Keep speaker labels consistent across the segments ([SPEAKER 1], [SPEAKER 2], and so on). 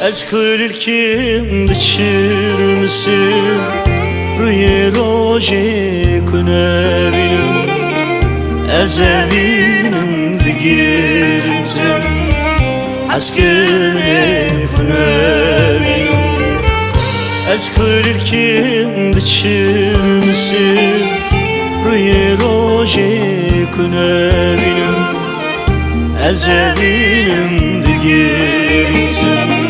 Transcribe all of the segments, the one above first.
[SPEAKER 1] Ez kılır kim diçirmisin Rüye roje kunevinim Ez evinim digirtim Ez kılne kunevinim Ez kılır kim diçirmisin Rüye roje kunevinim Ez evinim digirtim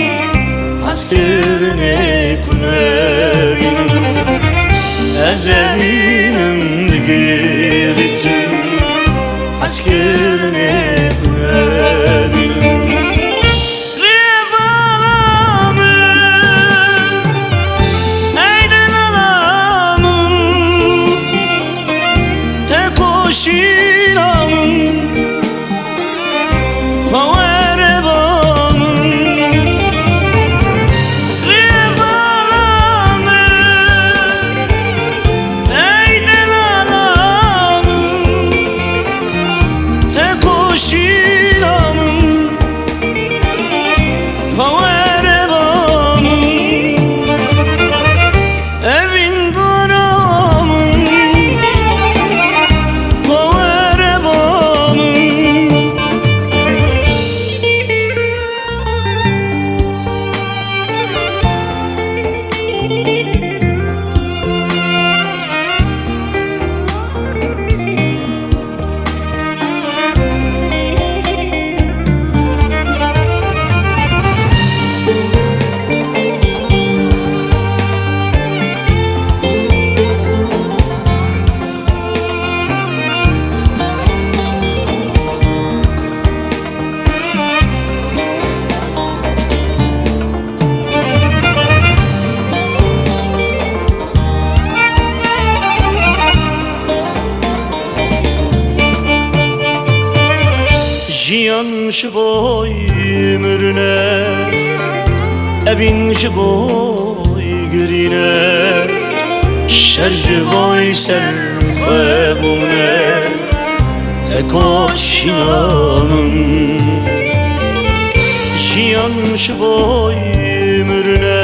[SPEAKER 1] Askırne kunevinim Ez evinim digirtim Askırne kunevinim Jiyan ji boy mirine Evin ji boy girine Şer ji boy serxwebûne Tekoşinanın Jiyan ji boy mirine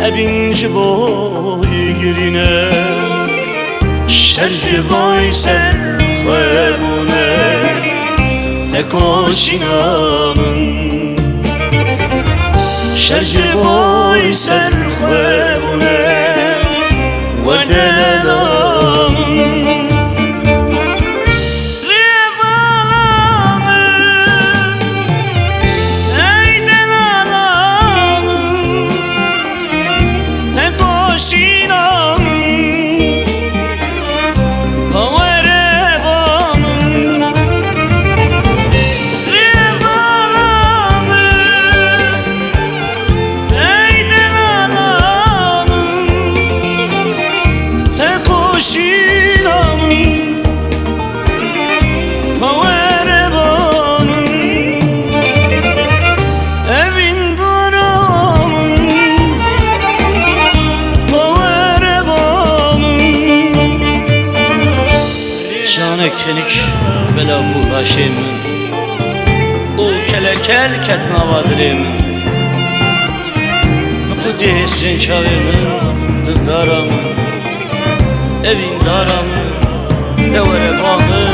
[SPEAKER 1] Evin ji boy girine Şer ji boy serxwebûne Tekoşinamın Şerci boy serxwebûne Werdelamın Canek çelik bela bu haşim O kelekel ketnavadirem Bu destin çavımın Daramın Evin daramın De vere bağlı